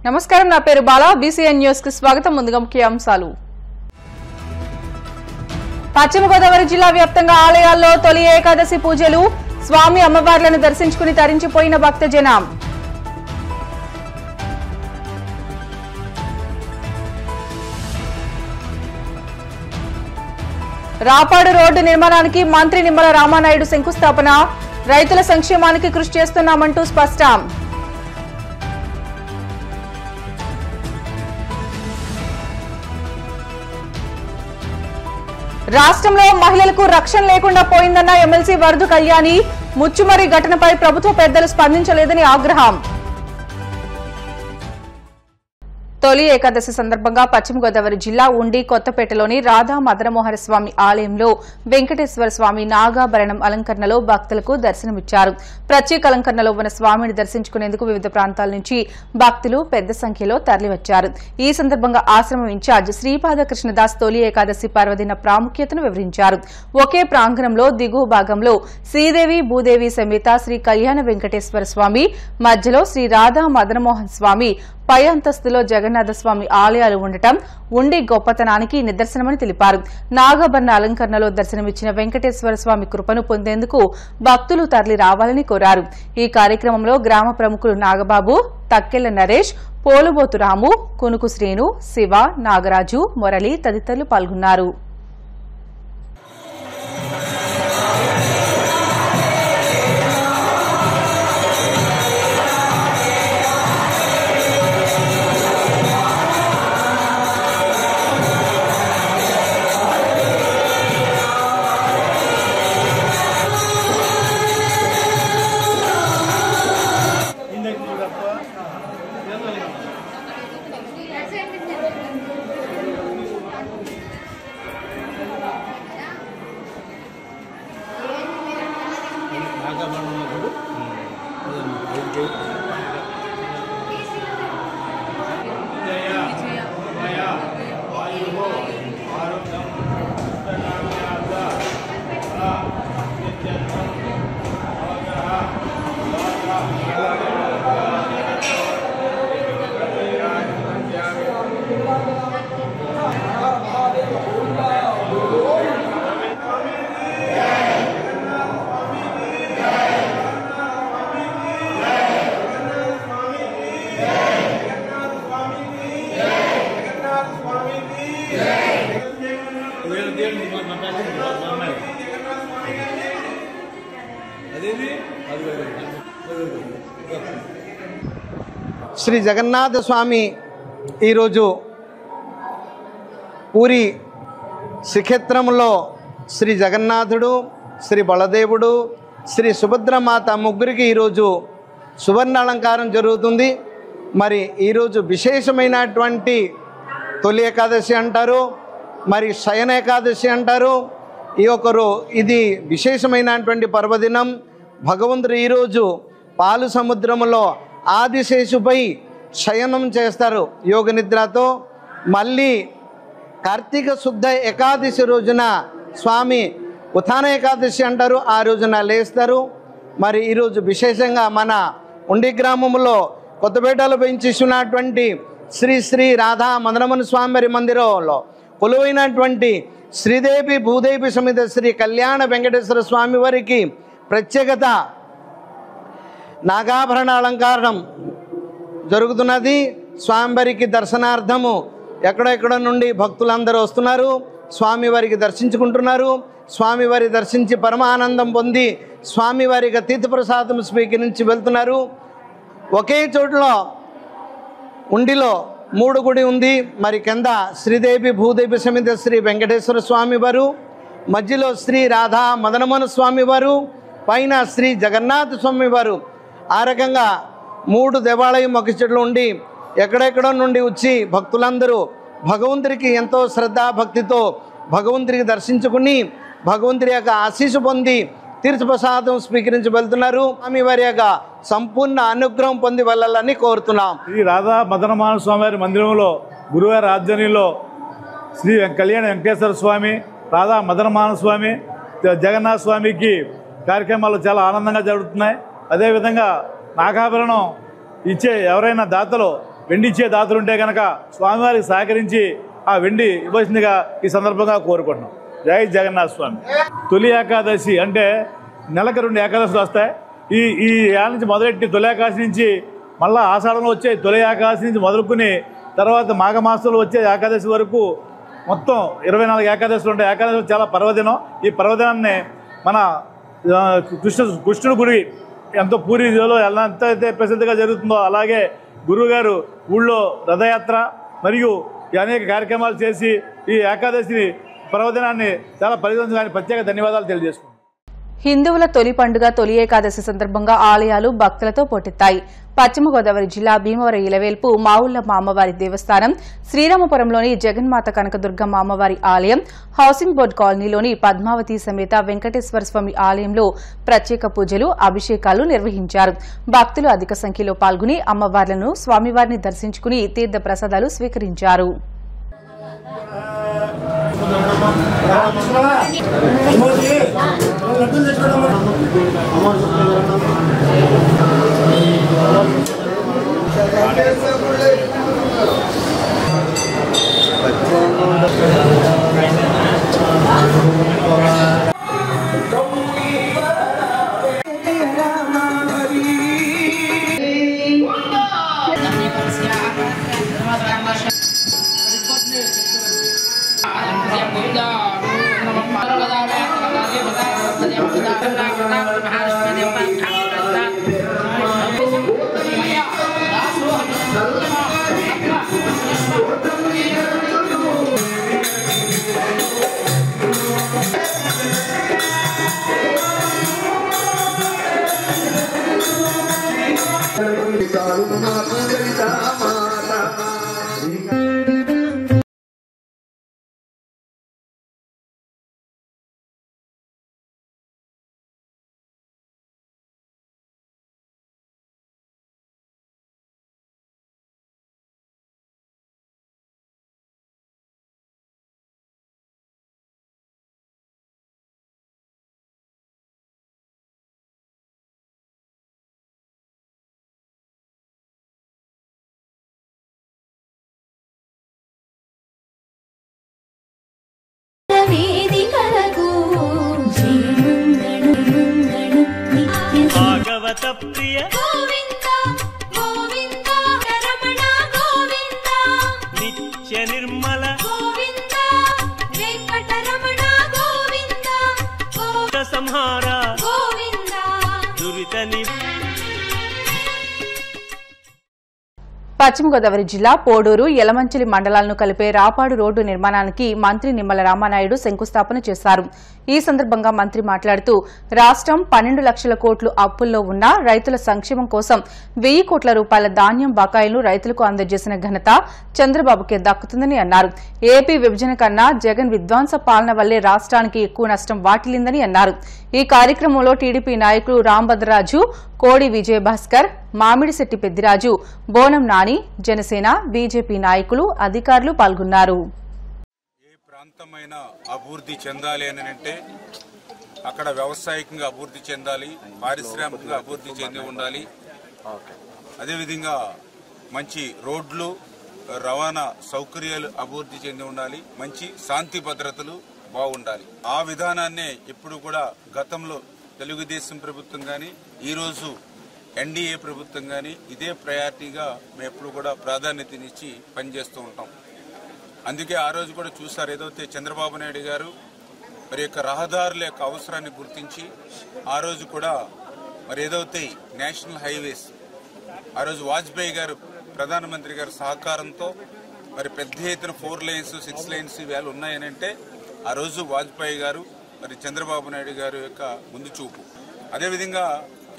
నమస్కారం, నా పేరు బాలా. బీసీఎన్ న్యూస్ కి స్వాగతం. ముందుగా ముఖ్య అంశాలు. పశ్చిమ గోదావరి జిల్లా వ్యాప్తంగా ఆలయాల్లో తొలి ఏకాదశి పూజలు. స్వామి అమ్మవార్లను దర్శించుకుని తరించిపోయిన భక్తజనం. రాపాడు రోడ్డు నిర్మాణానికి మంత్రి నిమ్మల రామానాయుడు శంకుస్థాపన. రైతుల సంక్షేమానికి కృషి చేస్తున్నామంటూ స్పష్టం. రాష్ట్రంలో మహిళలకు రక్షణ లేకుండా పోయిందన్న ఎమ్మెల్సీ వరదు కళ్యాణి. ముచ్చుమరి ఘటనపై ప్రభుత్వ పెద్దలు స్పందించలేదని ఆగ్రహం. తొలి ఏకాదశి సందర్భంగా పశ్చిమ గోదావరి జిల్లా ఉండి కొత్తపేటలోని రాధా మదనమోహన స్వామి ఆలయంలో వెంకటేశ్వర స్వామి నాగాభరణం అలంకరణలో భక్తులకు దర్శనమిచ్చారు. ప్రత్యేక అలంకరణలో ఉన్న స్వామిని దర్శించుకునేందుకు వివిధ ప్రాంతాల నుంచి భక్తులు పెద్ద సంఖ్యలో తరలివచ్చారు. ఈ సందర్భంగా ఆశ్రమం ఇన్ఛార్జ్ శ్రీపాద కృష్ణదాస్ తొలి ఏకాదశి పర్వదిన ప్రాముఖ్యతను వివరించారు. ఒకే ప్రాంగణంలో దిగువ భాగంలో శ్రీదేవి భూదేవి సమేత శ్రీ కళ్యాణ వెంకటేశ్వర స్వామి, మధ్యలో శ్రీ రాధా మదనమోహన్ స్వామి, పై అంతస్తులో జగన్నాథ స్వామి ఆలయాలు ఉండటం ఉండి గొప్పతనానికి నిదర్శనమని తెలిపారు. నాగభరణ అలంకరణలో దర్శనమిచ్చిన వెంకటేశ్వర స్వామి కృపను పొందేందుకు భక్తులు తరలి రావాలని కోరారు. ఈ కార్యక్రమంలో గ్రామ ప్రముఖులు నాగబాబు, తక్కెళ్ల నరేష్, పోలుబోతు రాము, కునుకు శ్రీను, శివ, నాగరాజు, మురళి తదితరులు పాల్గొన్నారు. శ్రీ జగన్నాథ స్వామి ఈరోజు పూరి శ్రీక్షేత్రంలో శ్రీ జగన్నాథుడు, శ్రీ బలదేవుడు, శ్రీ సుభద్రమాత ముగ్గురికి ఈరోజు సువర్ణ అలంకారం జరుగుతుంది. మరి ఈరోజు విశేషమైనటువంటి తొలి ఏకాదశి అంటారు, మరి శయన ఏకాదశి అంటారు. ఇది విశేషమైనటువంటి పర్వదినం. భగవంతుడు ఈరోజు పాలు సముద్రంలో ఆదిశేషుపై శయనం చేస్తారు యోగ నిద్రతో. మళ్ళీ కార్తీక శుద్ధ ఏకాదశి రోజున స్వామి ఉత్థాన ఏకాదశి అంటారు, ఆ రోజున లేస్తారు. మరి ఈరోజు విశేషంగా మన ఉండి గ్రామంలో కొత్తపేటలో పెంచేసినటువంటి శ్రీ శ్రీ రాధా మదనమోహన స్వామి వారి మందిరంలో కొలువైనటువంటి శ్రీదేవి భూదేవి సమేత శ్రీ కళ్యాణ వెంకటేశ్వర స్వామి వారికి ప్రత్యేకత నాగాభరణ అలంకారం జరుగుతున్నది. స్వామివారికి దర్శనార్థము ఎక్కడెక్కడ నుండి భక్తులందరూ వస్తున్నారు, స్వామివారికి దర్శించుకుంటున్నారు. స్వామివారి దర్శించి పరమానందం పొంది స్వామివారికి తీర్థప్రసాదం స్వీకరించి వెళ్తున్నారు. ఒకే చోటులో ఉండిలో 3 గుడి ఉంది. మరి కింద శ్రీదేవి భూదేవి సమేత శ్రీ వెంకటేశ్వర స్వామి వారు, మధ్యలో శ్రీ రాధా మదనమోహన స్వామి వారు, పైన శ్రీ జగన్నాథ స్వామి వారు. ఆ రకంగా 3 దేవాలయం ఒక చెట్లు ఉండి ఎక్కడెక్కడో నుండి వచ్చి భక్తులందరూ భగవంతుడికి ఎంతో శ్రద్ధాభక్తితో భగవంతుడికి దర్శించుకుని భగవంతుడి యొక్క ఆశీస్సు పొంది తీర్థప్రసాదం స్వీకరించి వెళ్తున్నారు. స్వామి వారి యొక్క సంపూర్ణ అనుగ్రహం పొంది వెళ్ళాలని కోరుతున్నాం. శ్రీ రాధా మదనమోహన స్వామి వారి మందిరంలో గురువారి ఆధ్వర్యంలో శ్రీ కళ్యాణ వెంకటేశ్వర స్వామి, రాధా మదనమోహన స్వామి, జగన్నాథ స్వామికి కార్యక్రమాలు చాలా ఆనందంగా జరుగుతున్నాయి. అదేవిధంగా నాగాభరణం ఇచ్చే ఎవరైనా దాతలు వెండి ఇచ్చే దాతలు ఉంటే కనుక స్వామివారికి సహకరించి ఆ వెండి ఇవ్వాల్సిందిగా ఈ సందర్భంగా కోరుకుంటున్నాం. జై జగన్నాథ స్వామి. తొలి ఏకాదశి అంటే నెలకు 2 ఏకాదశులు వస్తాయి. ఈ ఏళ్ళ నుంచి మొదలెట్టి తొలి ఏకాదశి నుంచి మళ్ళీ ఆషాఢంలో వచ్చే తొలి ఏకాదశి నుంచి మొదలుకుని తర్వాత మాఘమాసంలో వచ్చే ఏకాదశి వరకు మొత్తం 24 ఏకాదశులు ఉంటాయి. ఏకాదశి చాలా పర్వదినం. ఈ పర్వదినాన్ని మన కృష్ణుడి గుడి ఎంతో పూరిలో ఎంత అయితే ప్రసిద్ధిగా జరుగుతుందో అలాగే గురువుగారు ఊళ్ళో రథయాత్ర మరియు అనేక కార్యక్రమాలు చేసి ఈ ఏకాదశిని పర్వదినాన్ని చాలా పరిగణించడానికి ప్రత్యేక ధన్యవాదాలు తెలియజేసుకుంటున్నాను. హిందువుల తొలి పండుగ తొలి ఏకాదశి సందర్భంగా ఆలయాలు భక్తులతో పోటెత్తాయి. పశ్చిమ గోదావరి జిల్లా భీమవరం ఇలవేల్పు మావుళ్లమ్మ అమ్మవారి దేవస్థానం, శ్రీరామపురంలోని జగన్మాత కనకదుర్గమ్మ అమ్మవారి ఆలయం, హౌసింగ్ బోర్డు కాలనీలోని పద్మావతి సమేత వెంకటేశ్వర స్వామి ఆలయంలో ప్రత్యేక పూజలు, అభిషేకాలు నిర్వహించారు. భక్తులు అధిక సంఖ్యలో పాల్గొని అమ్మవార్లను, స్వామివారిని దర్శించుకుని తీర్థ ప్రసాదాలు స్వీకరించారు. ప్రియ గోవింద గోవింద రమణ గోవింద నిత్య నిర్మల గోవింద వెంకటరమణ గోవింద గోవింద సంహార గోవింద దురిత పశ్చిమ గోదావరి జిల్లా పోడూరు, యలమంచిలి మండలాలను కలిపే రాపాడు రోడ్డు నిర్మాణానికి మంత్రి నిమ్మల రామానాయుడు శంకుస్థాపన చేశారు. ఈ సందర్భంగా మంత్రి మాట్లాడుతూ రాష్ట్రం 12 లక్షల కోట్లు అప్పుల్లో ఉన్న రైతుల సంక్షేమం కోసం 1000 కోట్ల రూపాయల ధాన్యం బకాయిలను రైతులకు అందజేసిన ఘనత చంద్రబాబుకే దక్కుతుందని అన్నారు. ఏపీ విభజన కన్నా జగన్ విధ్వంస పాలన వల్లే రాష్ట్రానికి ఎక్కువ నష్టం వాటిల్లిందని అన్నారు. ఈ కార్యక్రమంలో టీడీపీ నాయకులు రాంభద్రరాజు, కోడి విజయభాస్కర్, మామిడిశెట్టి పెద్దిరాజు, బోనం నాని, జనసేన, బీజేపీ నాయకులు, అధికారులు పాల్గొన్నారు. ప్రాంతమైన అభివృద్ధి చెందాలి అని అంటే అక్కడ వ్యవసాయకంగా అభివృద్ధి చెందాలి, పారిశ్రామికంగా అభివృద్ధి చెంది ఉండాలి. అదేవిధంగా మంచి రోడ్లు, రవాణా సౌకర్యాలు అభివృద్ధి చెంది ఉండాలి, మంచి శాంతి భద్రతలు బాగుండాలి. ఆ విధానాన్నే ఇప్పుడు కూడా గతంలో తెలుగుదేశం ప్రభుత్వం కానీ ఈరోజు ఎన్డీఏ ప్రభుత్వం కానీ ఇదే ప్రయారిటీగా మేము ఎప్పుడు కూడా ప్రాధాన్యతనిచ్చి పనిచేస్తూ ఉంటాం. అందుకే ఆ రోజు కూడా చూసారు, ఏదైతే చంద్రబాబు నాయుడు గారు మరి యొక్క రహదారుల యొక్క అవసరాన్ని గుర్తించి ఆ రోజు కూడా మరి ఏదైతే నేషనల్ హైవేస్ ఆ రోజు వాజ్పేయి గారు ప్రధానమంత్రి గారి సహకారంతో మరి పెద్ద ఎత్తున 4 lanes 6 lanes ఇవాళ ఉన్నాయనంటే ఆ రోజు వాజ్పేయి గారు మరి చంద్రబాబు నాయుడు గారు యొక్క ముందు చూపు. అదేవిధంగా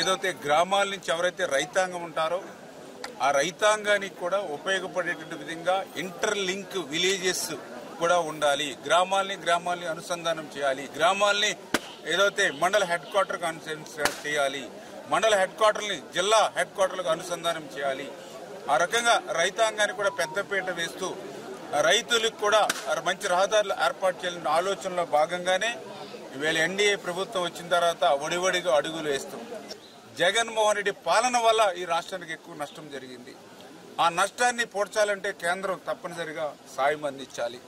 ఏదైతే గ్రామాల నుంచి ఎవరైతే రైతాంగం ఉంటారో ఆ రైతాంగానికి కూడా ఉపయోగపడేటువంటి విధంగా ఇంటర్లింక్ విలేజెస్ కూడా ఉండాలి. గ్రామాల్ని అనుసంధానం చేయాలి. గ్రామాల్ని ఏదైతే మండల హెడ్ క్వార్టర్కి అనుసంధానం చేయాలి. మండల హెడ్ క్వార్టర్ని జిల్లా హెడ్ క్వార్టర్లకు అనుసంధానం చేయాలి. ఆ రకంగా రైతాంగానికి కూడా పెద్దపీట వేస్తూ రైతులకు కూడా మంచి రహదారులు ఏర్పాటు చేయాలనే ఆలోచనలో భాగంగానే ఈవేళ ఎన్డీఏ ప్రభుత్వం వచ్చిన తర్వాత ఒడివడిగా అడుగులు వేస్తూ జగన్మోహన్ రెడ్డి పాలన వల్ల ఈ రాష్ట్రానికి ఎక్కువ నష్టం జరిగింది. ఆ నష్టాన్ని పూడ్చాలంటే కేంద్రం తప్పనిసరిగా సాయం అందించాలి.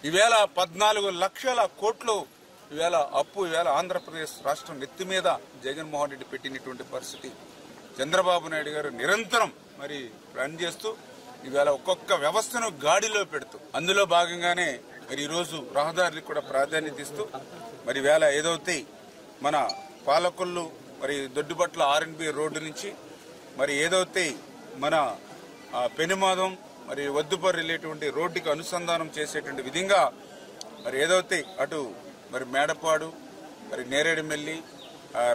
ఈవేళ 14 లక్షల కోట్లు ఈవేళ అప్పు ఈవేళ ఆంధ్రప్రదేశ్ రాష్ట్రం నెత్తి మీద జగన్మోహన్ రెడ్డి పెట్టినటువంటి పరిస్థితి. చంద్రబాబు నాయుడు గారు నిరంతరం మరి రన్ చేస్తూ ఈవేళ ఒక్కొక్క వ్యవస్థను గాడిలో పెడుతూ అందులో భాగంగానే మరి ఈరోజు రహదారులకు కూడా ప్రాధాన్యత ఇస్తూ మరి వేళ ఏదైతే మన పాలకొల్లు మరి దొడ్డుబట్ల R&B రోడ్డు నుంచి మరి ఏదైతే మన పెనుమాదం మరి వద్దుపర్రు వెళ్ళేటువంటి రోడ్డుకి అనుసంధానం చేసేటువంటి విధంగా మరి ఏదైతే అటు మరి మేడపాడు మరి నేరేడుమెల్లి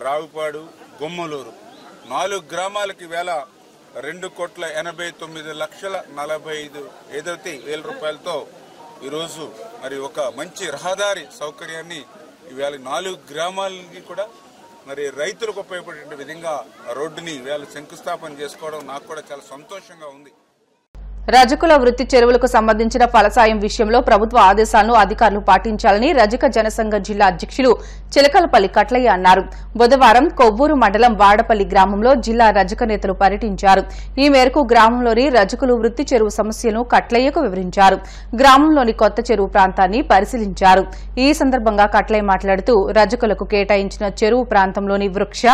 రావుపాడు గుమ్మలూరు 4 గ్రామాలకి వేళ 2,89,45,000 ఏదైతే రూపాయలతో ఈరోజు మరి ఒక మంచి రహదారి సౌకర్యాన్ని ఈవేళ 4 గ్రామాలకి కూడా మరి రైతులకు ఉపయోగపడే విధంగా రోడ్డుని ఈవేళ శంకుస్థాపన చేసుకోవడం నాకు కూడా చాలా సంతోషంగా ఉంది. రజకుల వృత్తి చెరువులకు సంబంధించిన ఫలసాయం విషయంలో ప్రభుత్వ ఆదేశాలను అధికారులు పాటించాలని రజక జనసంఘ జిల్లా అధ్యక్షులు చిలకలపల్లి కట్లయ్య అన్నారు. బుధవారం కొవ్వూరు మండలం వాడపల్లి గ్రామంలో జిల్లా రజక నేతలు పర్యటించారు. ఈ మేరకు గ్రామంలోని రజకులు వృత్తి చెరువు సమస్యలను కట్లయ్యకు వివరించారు. గ్రామంలోని కొత్త చెరువు ప్రాంతాన్ని పరిశీలించారు. ఈ సందర్భంగా కట్లయ్య మాట్లాడుతూ రజకులకు కేటాయించిన చెరువు ప్రాంతంలోని వృక్ష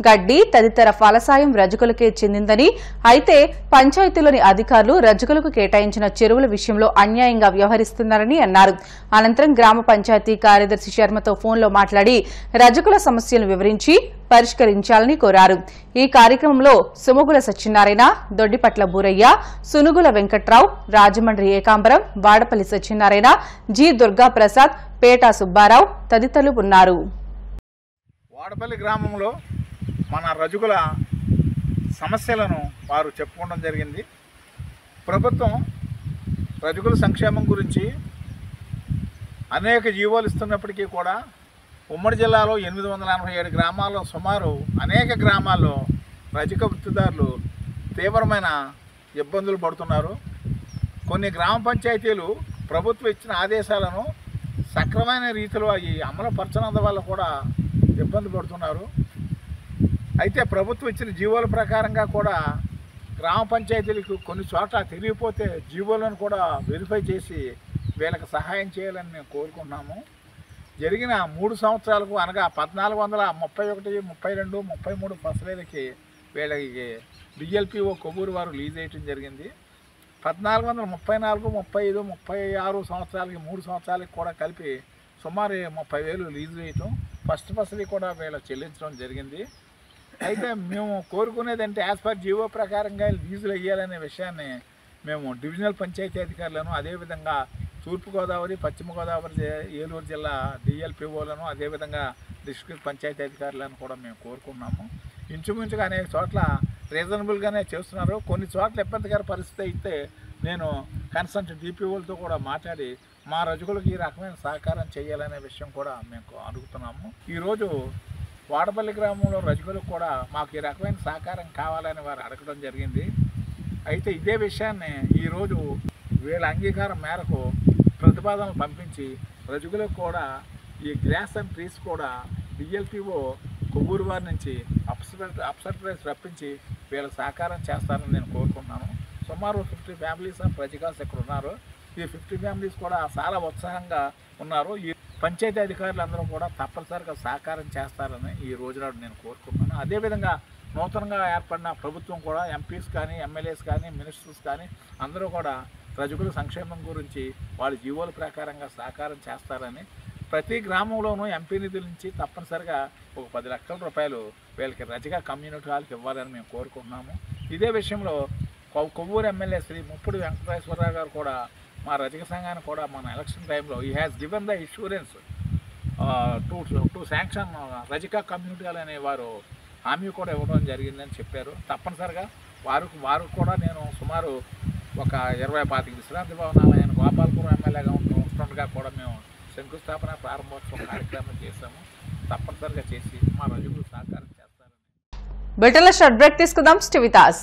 గడ్డి తదితర ఫలసాయం రజకులకే చెందిందని, అయితే పంచాయతీలోని అధికారులు రజకులకు కేటాయించిన చెరువుల విషయంలో అన్యాయంగా వ్యవహరిస్తున్నారని అన్నారు. అనంతరం గ్రామ పంచాయతీ కార్యదర్శి శర్మతో ఫోన్లో మాట్లాడి రజకుల సమస్యలను వివరించి పరిష్కరించాలని కోరారు. ఈ కార్యక్రమంలో సుముగుల సత్యనారాయణ, దొడ్డిపట్ల బూరయ్య, సునుగుల వెంకట్రావు, రాజమండ్రి ఏకాంబరం, వాడపల్లి సత్యనారాయణ, జి దుర్గా ప్రసాద్, పేటా సుబ్బారావు తదితరులు ఉన్నారు. వాడపల్లి గ్రామంలో మన రజకుల సమస్యలను వారు చెప్పుకోవడం జరిగింది. ప్రభుత్వం రజకుల సంక్షేమం గురించి అనేక జీవోలు ఇస్తున్నప్పటికీ కూడా ఉమ్మడి జిల్లాలో 887 గ్రామాల్లో సుమారు అనేక గ్రామాల్లో రజక వృత్తిదారులు తీవ్రమైన ఇబ్బందులు పడుతున్నారు. కొన్ని గ్రామ పంచాయతీలు ప్రభుత్వం ఇచ్చిన ఆదేశాలను సక్రమైన రీతిలో అవి అమలుపరచనందు వల్ల కూడా ఇబ్బంది పడుతున్నారు. అయితే ప్రభుత్వం ఇచ్చిన జీవోల ప్రకారంగా కూడా గ్రామ పంచాయతీలకు కొన్ని చోట్ల తెలియపోతే జీవోలను కూడా వెరిఫై చేసి వీళ్ళకి సహాయం చేయాలని మేము కోరుకుంటున్నాము. జరిగిన 3 సంవత్సరాలకు అనగా 1431, 32, 33 ఫసలేలకి వీళ్ళకి DLPO కొవ్వూరు వారు లీజ్ చేయటం జరిగింది. 1434, 35, 36 సంవత్సరాలకి 3 సంవత్సరాలకి కూడా కలిపి సుమారు 30,000 లీజ్ చేయటం, ఫస్ట్ ఫసలి కూడా వీళ్ళకి చెల్లించడం జరిగింది. అయితే మేము కోరుకునేది అంటే యాజ్ పర్ జీవో ప్రకారంగా లీజులు వేయాలనే విషయాన్ని మేము డివిజనల్ పంచాయతీ అధికారులను, అదేవిధంగా తూర్పుగోదావరి, పశ్చిమ గోదావరి, ఏలూరు జిల్లా DLPOలను, అదేవిధంగా డిస్ట్రిక్ట్ పంచాయతీ అధికారులను కూడా మేము కోరుకున్నాము. ఇంచుమించుగా అనేక చోట్ల రీజనబుల్గానే చేస్తున్నారు. కొన్ని చోట్ల ఇబ్బందికర పరిస్థితి అయితే నేను కన్సల్ట్ DPOలతో కూడా మాట్లాడి మా రజకులకు ఈ రకమైన సహకారం చేయాలనే విషయం కూడా మేము అడుగుతున్నాము. ఈరోజు వాడపల్లి గ్రామంలో రజకులకు కూడా మాకు ఈ రకమైన సహకారం కావాలని వారు అడగడం జరిగింది. అయితే ఇదే విషయాన్ని ఈరోజు వీళ్ళ అంగీకారం మేరకు ప్రతిపాదనలు పంపించి రజకులకు కూడా ఈ గ్రాస్ అండ్ ట్రీస్ కూడా DLPO కొవ్వూరు వారి నుంచి అప్సర్ ప్రైస్ రప్పించి వీళ్ళ సహకారం చేస్తారని నేను కోరుకుంటున్నాను. సుమారు 50 ఫ్యామిలీస్ ఆఫ్ రజకాస్ ఇక్కడ ఉన్నారు. ఈ 50 ఫ్యామిలీస్ కూడా చాలా ఉత్సాహంగా ఉన్నారు. ఈ పంచాయతీ అధికారులు అందరూ కూడా తప్పనిసరిగా సహకారం చేస్తారని ఈ రోజునాడు నేను కోరుకుంటున్నాను. అదేవిధంగా నూతనంగా ఏర్పడిన ప్రభుత్వం కూడా ఎంపీస్ కానీ, ఎమ్మెల్యేస్ కానీ, మినిస్టర్స్ కానీ అందరూ కూడా రజకుల సంక్షేమం గురించి వాళ్ళ జీవోల ప్రకారంగా సహకారం చేస్తారని, ప్రతి గ్రామంలోనూ ఎంపీ నిధుల నుంచి తప్పనిసరిగా ఒక 10 లక్షల రూపాయలు వీళ్ళకి రజక కమ్యూనిటీ హాల్కి ఇవ్వాలని మేము కోరుకుంటున్నాము. ఇదే విషయంలో కొవ్వూరు ఎమ్మెల్యే శ్రీ ముప్పుడు వెంకటేశ్వరరావు గారు కూడా మా రజక సంఘాన్ని కూడా మన ఎలక్షన్ టైంలో ఈ has given the insurance to sanction రజక కమ్యూనిటీ హాల్ అనే వారు హామీ కూడా ఇవ్వడం జరిగిందని చెప్పారు. తప్పనిసరిగా వారు కూడా నేను సుమారు ఒక 20-25 విశ్రాంతి భవనాలు ఆయన గోపాలపురం ఎమ్మెల్యేగా ఉంటుండగా కూడా మేము శంకుస్థాపన ప్రారంభోత్సవం కార్యక్రమం చేశాము. తప్పనిసరిగా చేసి మా రజకులు సహకారం చేస్తారని. బ్రిటన్లో షార్ట్ బ్రేక్ తీసుకుందాం. స్టివితాస్